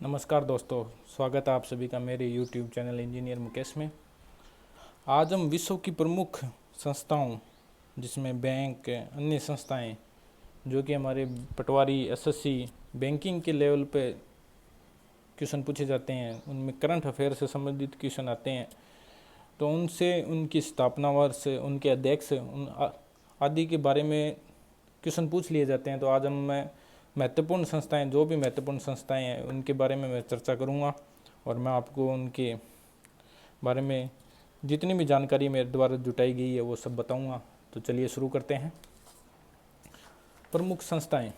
नमस्कार दोस्तों, स्वागत है आप सभी का मेरे YouTube चैनल इंजीनियर मुकेश में। आज हम विश्व की प्रमुख संस्थाओं जिसमें बैंक, अन्य संस्थाएं जो कि हमारे पटवारी, एसएससी, बैंकिंग के लेवल पे क्वेश्चन पूछे जाते हैं, उनमें करंट अफेयर से संबंधित क्वेश्चन आते हैं, तो उनसे उनकी स्थापना वर्ष, उनके अध्यक्ष, आदि के बारे में क्वेश्चन पूछ लिए जाते हैं। तो आज मैं महत्वपूर्ण संस्थाएं, जो भी महत्वपूर्ण संस्थाएं हैं उनके बारे में मैं चर्चा करूंगा और मैं आपको उनके बारे में जितनी भी जानकारी मेरे द्वारा जुटाई गई है वो सब बताऊंगा। तो चलिए शुरू करते हैं। प्रमुख संस्थाएं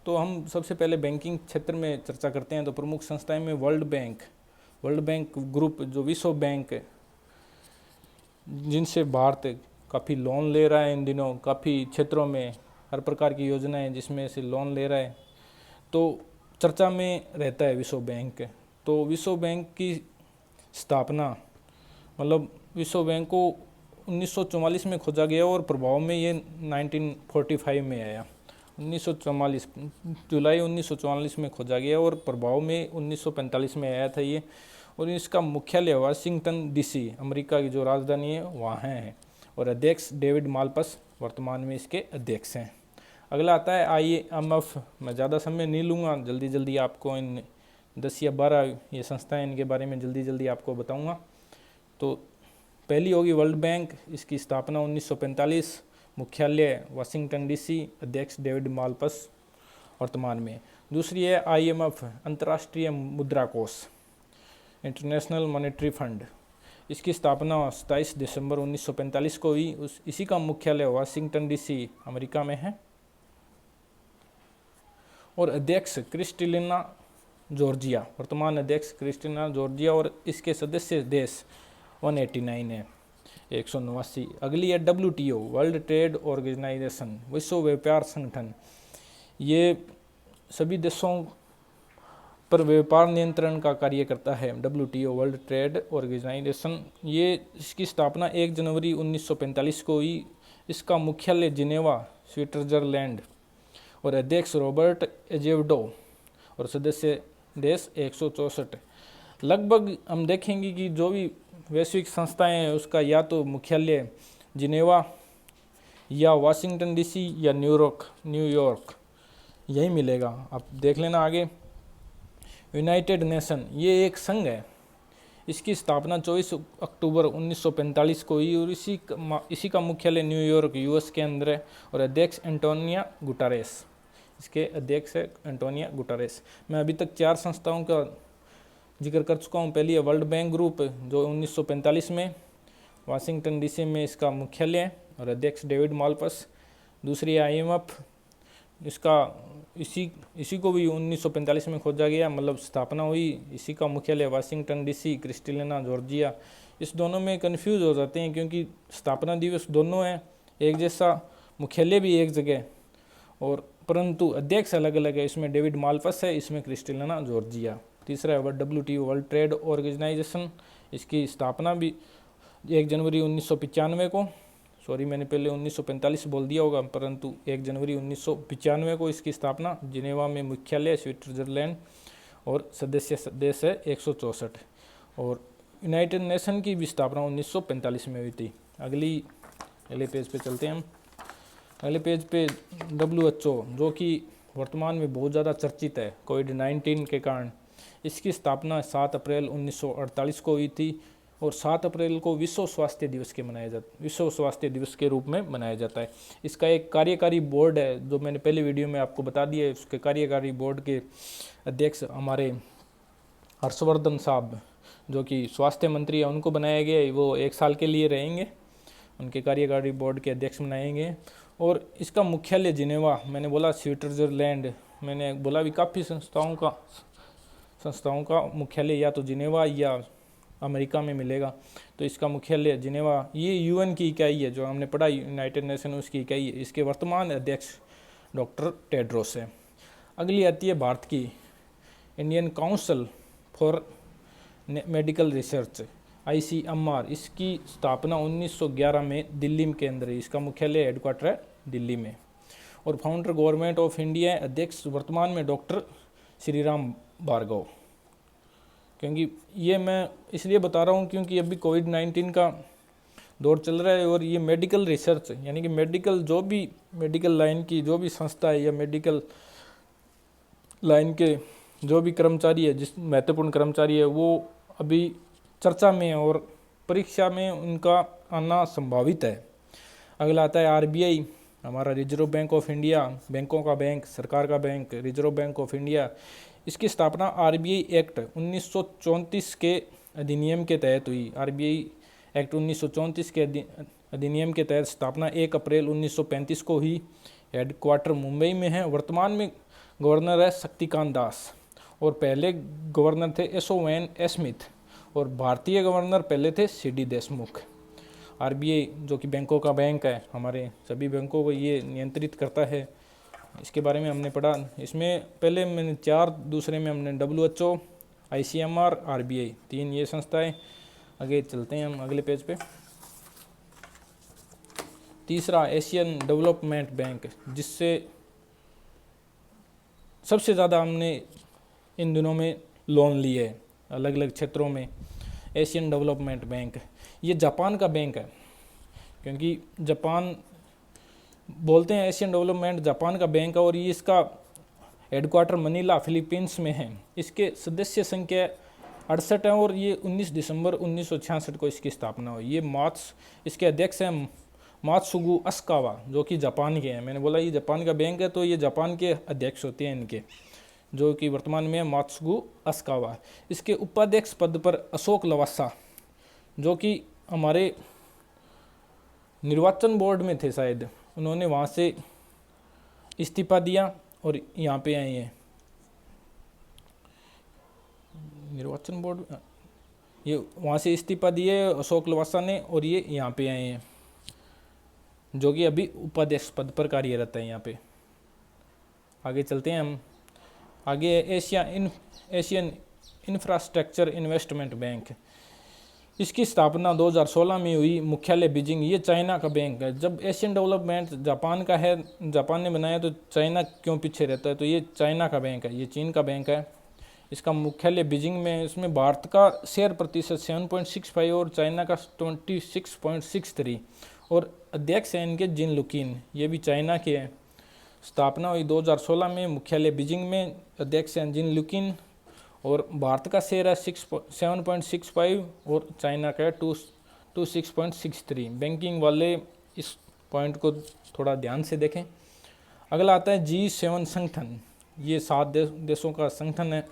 तो हम सबसे पहले बैंकिंग क्षेत्र में चर्चा करते हैं। तो प्रमुख संस्थाएं में वर्ल्ड बैंक ग्रुप, जो विश्व बैंक, जिनसे भारत काफ़ी लोन ले रहा है इन दिनों, काफ़ी क्षेत्रों में हर प्रकार की योजनाएं जिसमें से लोन ले रहा है, तो चर्चा में रहता है विश्व बैंक। तो विश्व बैंक की स्थापना, मतलब विश्व बैंक को 1944 में खोजा गया और प्रभाव में ये 1945 में आया। 1944 जुलाई 1944 में खोजा गया और प्रभाव में 1945 में आया था ये। और इसका मुख्यालय वाशिंगटन डीसी, अमेरिका की जो राजधानी है, वहाँ है। और अध्यक्ष डेविड मालपस वर्तमान में इसके अध्यक्ष हैं। अगला आता है IMF। मैं ज़्यादा समय नहीं लूँगा, जल्दी आपको इन 10 या 12 ये संस्थाएं, इनके बारे में जल्दी आपको बताऊँगा। तो पहली होगी वर्ल्ड बैंक, इसकी स्थापना 1945, मुख्यालय वाशिंगटन डीसी, अध्यक्ष डेविड मालपस वर्तमान में। दूसरी है IMF, अंतर्राष्ट्रीय मुद्रा कोष, इंटरनेशनल मॉनेटरी फंड। इसकी स्थापना 27 दिसंबर 1945 को हुई। इसी का मुख्यालय वाशिंगटन डीसी, अमेरिका में है। और अध्यक्ष क्रिस्टलिना जॉर्जिया, वर्तमान अध्यक्ष क्रिस्टलिना जॉर्जिया, और इसके सदस्य देश 189 है, 189। अगली है WTO, वर्ल्ड ट्रेड ऑर्गेनाइजेशन, विश्व व्यापार संगठन। ये सभी देशों पर व्यापार नियंत्रण का कार्य करता है। WTO, वर्ल्ड ट्रेड ऑर्गेनाइजेशन, ये इसकी स्थापना 1 जनवरी 1945 को हुई। इसका मुख्यालय जिनेवा, स्विट्जरलैंड, और अध्यक्ष रॉबर्ट एजेवडो, और सदस्य देश 164। लगभग हम देखेंगे कि जो भी वैश्विक संस्थाएं हैं उसका या तो मुख्यालय जिनेवा या वाशिंगटन डीसी या न्यूयॉर्क यही मिलेगा। आप देख लेना आगे। यूनाइटेड नेशन, ये एक संघ है। इसकी स्थापना 24 अक्टूबर 1945 को हुई और इसी का मुख्यालय न्यूयॉर्क, US के अंदर है। और अध्यक्ष एंटोनिया गुटारेस, इसके अध्यक्ष है एंटोनिया गुटारेस। मैं अभी तक 4 संस्थाओं का जिक्र कर चुका हूँ। पहली है वर्ल्ड बैंक ग्रुप, जो 1945 में वाशिंगटन डीसी में इसका मुख्यालय है और अध्यक्ष डेविड मालपस। दूसरी है IMF, इसका इसी को भी 1945 में खोजा गया, मतलब स्थापना हुई। इसी का मुख्यालय वाशिंगटन डीसी, क्रिस्टलिना जॉर्जिया। इस दोनों में कंफ्यूज हो जाते हैं क्योंकि स्थापना दिवस दोनों है एक जैसा, मुख्यालय भी एक जगह, और परंतु अध्यक्ष अलग अलग है। इसमें डेविड मालपस है, इसमें क्रिस्टलिना जॉर्जिया। तीसरा है WTO, वर्ल्ड ट्रेड ऑर्गेनाइजेशन। इसकी स्थापना भी 1 जनवरी 1995 को, सॉरी मैंने पहले 1945 बोल दिया होगा, परंतु 1 जनवरी 1995 को इसकी स्थापना। जिनेवा में मुख्यालय, स्विट्जरलैंड, और सदस्य देश है 164। और यूनाइटेड नेशन की भी स्थापना 1945 में हुई थी। अगले पेज पे चलते हैं हम। अगले पेज पे WHO, जो कि वर्तमान में बहुत ज़्यादा चर्चित है कोविड-19 के कारण। इसकी स्थापना 7 अप्रैल 1948 को हुई थी और 7 अप्रैल को विश्व स्वास्थ्य दिवस के रूप में मनाया जाता है। इसका एक कार्यकारी बोर्ड है, जो मैंने पहले वीडियो में आपको बता दिया है। उसके कार्यकारी बोर्ड के अध्यक्ष हमारे हर्षवर्धन साहब, जो कि स्वास्थ्य मंत्री है, उनको बनाया गया है। वो 1 साल के लिए रहेंगे, उनके कार्यकारी बोर्ड के अध्यक्ष बनाएंगे। और इसका मुख्यालय जिनेवा, मैंने बोला स्विट्जरलैंड, मैंने बोला भी काफ़ी संस्थाओं का मुख्यालय या तो जिनेवा या अमेरिका में मिलेगा। तो इसका मुख्यालय जिनेवा। ये UN की इकाई है, जो हमने पढ़ा यूनाइटेड नेशन, उसकी इकाई है। इसके वर्तमान अध्यक्ष डॉक्टर टेड्रोस है। अगली आती है भारत की, Indian council for medical research, ICMR। इसकी स्थापना 1911 में दिल्ली के अंदर है। इसका मुख्यालय, हेडक्वार्टर है दिल्ली में। और फाउंडर गवर्नमेंट ऑफ इंडिया, अध्यक्ष वर्तमान में डॉक्टर श्रीराम भार्गव। क्योंकि ये मैं इसलिए बता रहा हूँ क्योंकि अभी कोविड-19 का दौर चल रहा है और ये मेडिकल रिसर्च यानी कि मेडिकल जो भी मेडिकल लाइन की जो भी संस्था है या मेडिकल लाइन के जो भी कर्मचारी है, जिस महत्वपूर्ण कर्मचारी है, वो अभी चर्चा में है और परीक्षा में उनका आना संभावित है। अगला आता है आरबीआई, हमारा रिजर्व बैंक ऑफ इंडिया, बैंकों का बैंक, सरकार का bank, reserve bank of India. इसकी स्थापना आरबीआई एक्ट 1934 के अधिनियम के तहत हुई। आरबीआई एक्ट 1934 के अधिनियम के तहत स्थापना 1 अप्रैल 1935 को हुई। हेडक्वार्टर मुंबई में है। वर्तमान में गवर्नर है शक्तिकांत दास और पहले गवर्नर थे एसओएन स्मिथ और भारतीय गवर्नर पहले थे सीडी देशमुख। आरबीआई जो कि बैंकों का बैंक है, हमारे सभी बैंकों को ये नियंत्रित करता है। इसके बारे में हमने पढ़ा। इसमें पहले मैंने 4, दूसरे में हमने WHO, ICMR, आरबीआई, 3 ये संस्थाएं। आगे चलते हैं हम अगले पेज पे। तीसरा एशियन डेवलपमेंट बैंक, जिससे सबसे ज़्यादा हमने इन दिनों में लोन लिए अलग अलग क्षेत्रों में। एशियन डेवलपमेंट बैंक ये जापान का बैंक है, क्योंकि जापान बोलते हैं एशियन डेवलपमेंट जापान का बैंक है और ये इसका हेडक्वार्टर मनीला फिलीपींस में है। इसके सदस्य संख्या 68 है और ये 19 दिसंबर 1966 को इसकी स्थापना हुई। ये इसके अध्यक्ष हैं मात्सुगु अस्कावा, जो कि जापान के हैं। मैंने बोला ये जापान का बैंक है तो ये जापान के अध्यक्ष होते हैं इनके, जो कि वर्तमान में मात्सुगु अस्कावा। इसके उपाध्यक्ष पद पर अशोक लवासा, जो कि हमारे निर्वाचन बोर्ड में थे शायद, उन्होंने वहाँ से इस्तीफा दिया और यहाँ पे आए हैं निर्वाचन बोर्ड, ये वहाँ से इस्तीफा दिए अशोक लवासा ने और ये यहाँ पे आए हैं, जो कि अभी उपाध्यक्ष पद पर कार्यरत है यहाँ पे। आगे चलते हैं हम। आगे एशियन इंफ्रास्ट्रक्चर इन्वेस्टमेंट बैंक। इसकी स्थापना 2016 में हुई। मुख्यालय बीजिंग। ये चाइना का बैंक है। जब एशियन डेवलपमेंट जापान का है, जापान ने बनाया, तो चाइना क्यों पीछे रहता है? तो ये चाइना का बैंक है, ये चीन का बैंक है। इसका मुख्यालय बीजिंग में। इसमें भारत का शेयर प्रतिशत 7.65 और चाइना का 26.63 और अध्यक्ष हैं इनके जिन लुकिन, ये भी चाइना के हैं। स्थापना हुई 2016 में। मुख्यालय बीजिंग में। अध्यक्ष हैं जिन लुकिन और भारत का शेयर है 7.65 और चाइना का है 26.63। बैंकिंग वाले इस पॉइंट को थोड़ा ध्यान से देखें। अगला आता है G7 संगठन। ये 7 देशों का संगठन है।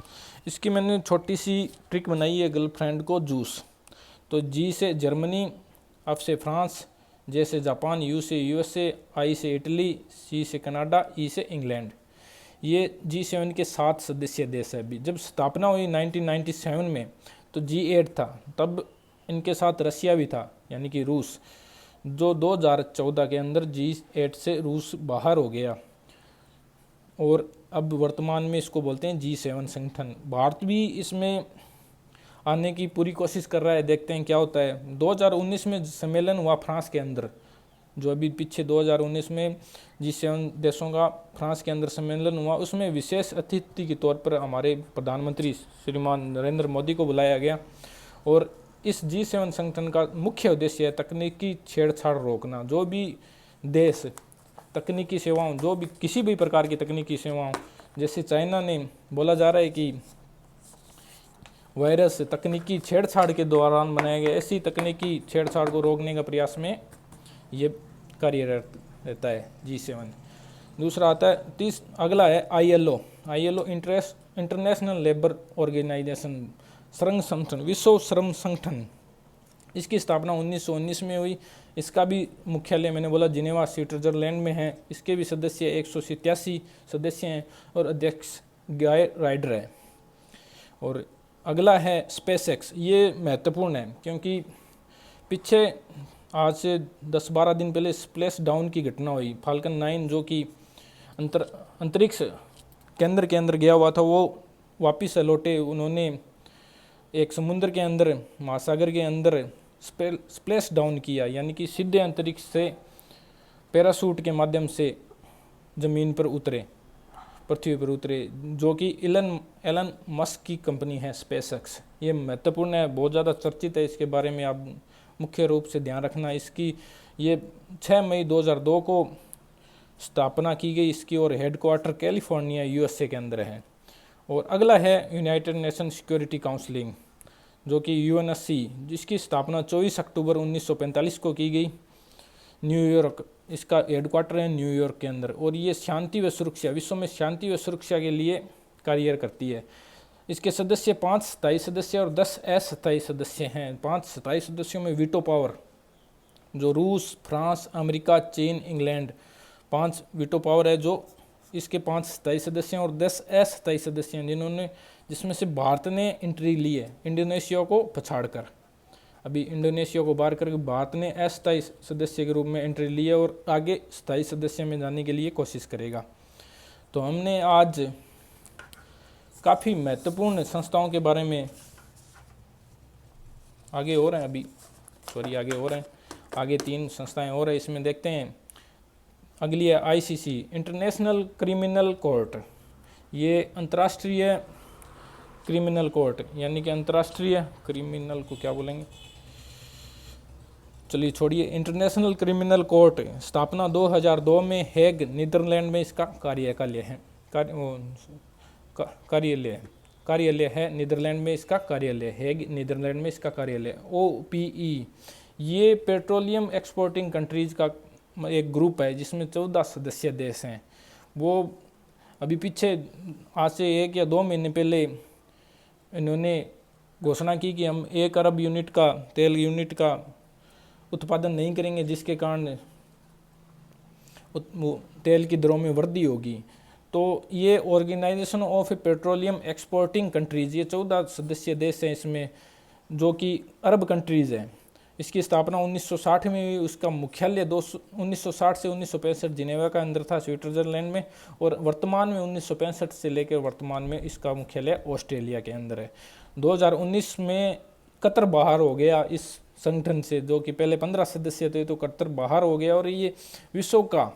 इसकी मैंने छोटी सी ट्रिक बनाई है गर्लफ्रेंड को जूस। तो G से जर्मनी, F से फ्रांस, J से जापान, U से USA, I से इटली, C से कनाडा, E से इंग्लैंड। ये G7 के 7 सदस्य देश है। अभी जब स्थापना हुई 1997 में तो G8 था, तब इनके साथ रसिया भी था, यानी कि रूस, जो 2014 के अंदर G8 से रूस बाहर हो गया और अब वर्तमान में इसको बोलते हैं G7 संगठन। भारत भी इसमें आने की पूरी कोशिश कर रहा है, देखते हैं क्या होता है। 2019 में सम्मेलन हुआ फ्रांस के अंदर, जो अभी पीछे 2019 में G7 देशों का फ्रांस के अंदर सम्मेलन हुआ। उसमें विशेष अतिथि के तौर पर हमारे प्रधानमंत्री श्रीमान नरेंद्र मोदी को बुलाया गया और इस G7 संगठन का मुख्य उद्देश्य है तकनीकी छेड़छाड़ रोकना। जो भी देश तकनीकी सेवाओं, जो भी किसी भी प्रकार की तकनीकी सेवाओं, जैसे चाइना ने बोला जा रहा है कि वायरस तकनीकी छेड़छाड़ के दौरान बनाए गए, ऐसी तकनीकी छेड़छाड़ को रोकने का प्रयास में ये कार्यरत रहता है G7। दूसरा आता है अगला है ILO इंटरनेशनल लेबर ऑर्गेनाइजेशन, श्रम संगठन, विश्व श्रम संगठन। इसकी स्थापना 1919 में हुई। इसका भी मुख्यालय मैंने बोला जिनेवा स्विट्जरलैंड में है। इसके भी सदस्य 187 सदस्य हैं और अध्यक्ष गाय राइडर है। और अगला है स्पेसएक्स। ये महत्वपूर्ण है क्योंकि पीछे आज से 10-12 दिन पहले स्प्लैश डाउन की घटना हुई। फाल्कन 9 जो कि अंतरिक्ष केंद्र के अंदर गया हुआ था, वो वापस लौटे। उन्होंने एक समुद्र के अंदर, महासागर के अंदर स्प्लैश डाउन किया, यानी कि सीधे अंतरिक्ष से पैराशूट के माध्यम से ज़मीन पर उतरे। पृथ्वी पर उतरे, जो कि एलन मस्क की कंपनी है स्पेसएक्स। ये महत्वपूर्ण है, बहुत ज़्यादा चर्चित है, इसके बारे में आप मुख्य रूप से ध्यान रखना। इसकी ये 6 मई 2002 को स्थापना की गई इसकी, और हेडक्वार्टर कैलिफोर्निया यूएसए के अंदर है। और अगला है यूनाइटेड नेशन सिक्योरिटी काउंसिलिंग, जो कि यूएनएससी, जिसकी स्थापना 24 अक्टूबर 1945 को की गई। न्यूयॉर्क इसका हेडक्वार्टर है, न्यूयॉर्क के अंदर। और ये शांति व सुरक्षा, विश्व में शांति व सुरक्षा के लिए कार्य करती है। इसके सदस्य 5 स्थायी सदस्य और 10 अस्थायी सदस्य हैं। 5 स्थायी सदस्यों में वीटो पावर, जो रूस, फ्रांस, अमेरिका, चीन, इंग्लैंड, 5 वीटो पावर है जो इसके 5 स्थायी सदस्य हैं, और 10 अस्थायी सदस्य हैं जिसमें से भारत ने एंट्री ली है इंडोनेशिया को पछाड़कर। अभी इंडोनेशिया को बाहर करके भारत ने अस्थायी सदस्य के रूप में एंट्री ली है, और आगे स्थायी सदस्य में जाने के लिए कोशिश करेगा। तो हमने आज काफ़ी महत्वपूर्ण संस्थाओं के बारे में आगे हो रहे हैं, आगे 3 संस्थाएं और हैं, इसमें देखते हैं। अगली है आईसीसी, इंटरनेशनल क्रिमिनल कोर्ट। ये अंतर्राष्ट्रीय क्रिमिनल कोर्ट, यानी कि अंतर्राष्ट्रीय क्रिमिनल को क्या बोलेंगे, चलिए छोड़िए, इंटरनेशनल क्रिमिनल कोर्ट, स्थापना 2002 में हेग, नीदरलैंड में इसका कार्यालय है। नीदरलैंड में इसका कार्यालय, हेग नीदरलैंड में इसका कार्यालय। ओपीई, ये पेट्रोलियम एक्सपोर्टिंग कंट्रीज का एक ग्रुप है जिसमें 14 सदस्य देश हैं। वो अभी पीछे आज से 1 या 2 महीने पहले इन्होंने घोषणा की कि हम 1 अरब यूनिट का तेल यूनिट का उत्पादन नहीं करेंगे, जिसके कारण तेल की दरों में वृद्धि होगी। तो ये Organization of Petroleum Exporting Countries, ये 14 सदस्य देश हैं इसमें, जो कि अरब कंट्रीज़ हैं। इसकी स्थापना 1960 में हुई। उसका मुख्यालय 1960 से 1965 जिनेवा का अंदर था, स्विट्जरलैंड में। और वर्तमान में 1965 से लेकर वर्तमान में इसका मुख्यालय ऑस्ट्रेलिया के अंदर है। 2019 में कतर बाहर हो गया इस संगठन से, जो कि पहले 15 सदस्य थे, तो कतर बाहर हो गया। और ये विश्व का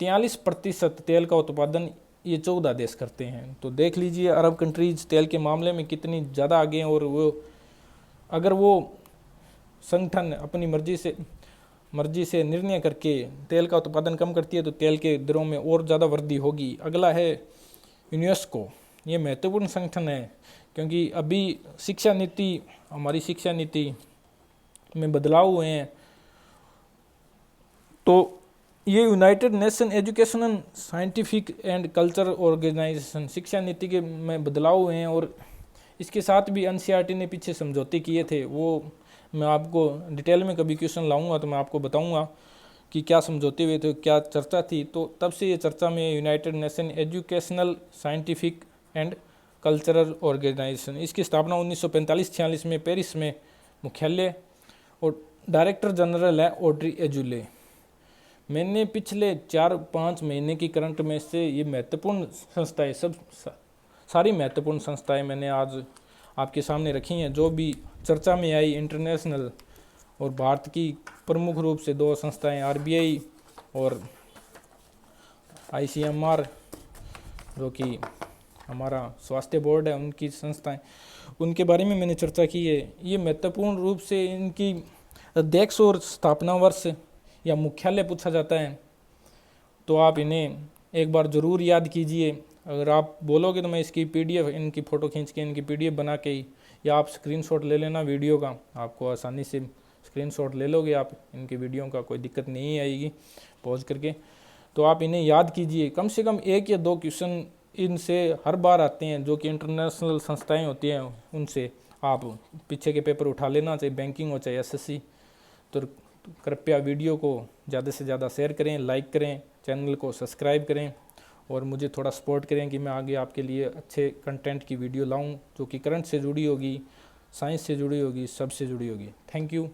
43% तेल का उत्पादन ये 14 देश करते हैं। तो देख लीजिए अरब कंट्रीज तेल के मामले में कितनी ज़्यादा आगे हैं। और वो अगर वो संगठन अपनी मर्जी से निर्णय करके तेल का उत्पादन कम करती है तो तेल के दरों में और ज़्यादा वृद्धि होगी। अगला है यूनेस्को, ये महत्वपूर्ण संगठन है क्योंकि अभी हमारी शिक्षा नीति में बदलाव हुए हैं। तो ये United Nation Educational Scientific and Culture Organization, शिक्षा नीति के में बदलाव हुए हैं। और इसके साथ भी एनसीईआरटी ने पीछे समझौते किए थे, वो मैं आपको डिटेल में कभी क्वेश्चन लाऊंगा तो मैं आपको बताऊंगा कि क्या समझौते हुए थे, क्या चर्चा थी। तो तब से ये चर्चा में United Nation Educational Scientific and Cultural Organization, इसकी स्थापना 1945-46 में पेरिस में मुख्यालय, और डायरेक्टर जनरल है ऑड्री एजुले। मैंने पिछले 4-5 महीने की करंट में से ये महत्वपूर्ण संस्थाएं, सारी महत्वपूर्ण संस्थाएं मैंने आज आपके सामने रखी हैं, जो भी चर्चा में आई इंटरनेशनल। और भारत की प्रमुख रूप से 2 संस्थाएं, आरबीआई और आईसीएमआर, जो कि हमारा स्वास्थ्य बोर्ड है, उनकी संस्थाएं, उनके बारे में मैंने चर्चा की है। ये महत्वपूर्ण रूप से इनकी अध्यक्ष और स्थापना वर्ष या मुख्यालय पूछा जाता है, तो आप इन्हें एक बार ज़रूर याद कीजिए। अगर आप बोलोगे तो मैं इसकी पीडीएफ, इनकी फ़ोटो खींच के इनकी पीडीएफ बना के, या आप स्क्रीनशॉट ले लेना वीडियो का, आपको आसानी से स्क्रीनशॉट ले लोगे आप इनकी वीडियो का, कोई दिक्कत नहीं आएगी पॉज करके। तो आप इन्हें याद कीजिए, कम से कम 1 या 2 क्वेश्चन इनसे हर बार आते हैं, जो कि इंटरनेशनल संस्थाएं होती हैं उनसे आप पीछे के पेपर उठा लेना, चाहे बैंकिंग हो चाहे एसएससी। तो कृपया वीडियो को ज़्यादा से ज़्यादा शेयर करें, लाइक करें, चैनल को सब्सक्राइब करें, और मुझे थोड़ा सपोर्ट करें कि मैं आगे आपके लिए अच्छे कंटेंट की वीडियो लाऊं, जो कि करंट से जुड़ी होगी, साइंस से जुड़ी होगी, सबसे जुड़ी होगी। Thank you.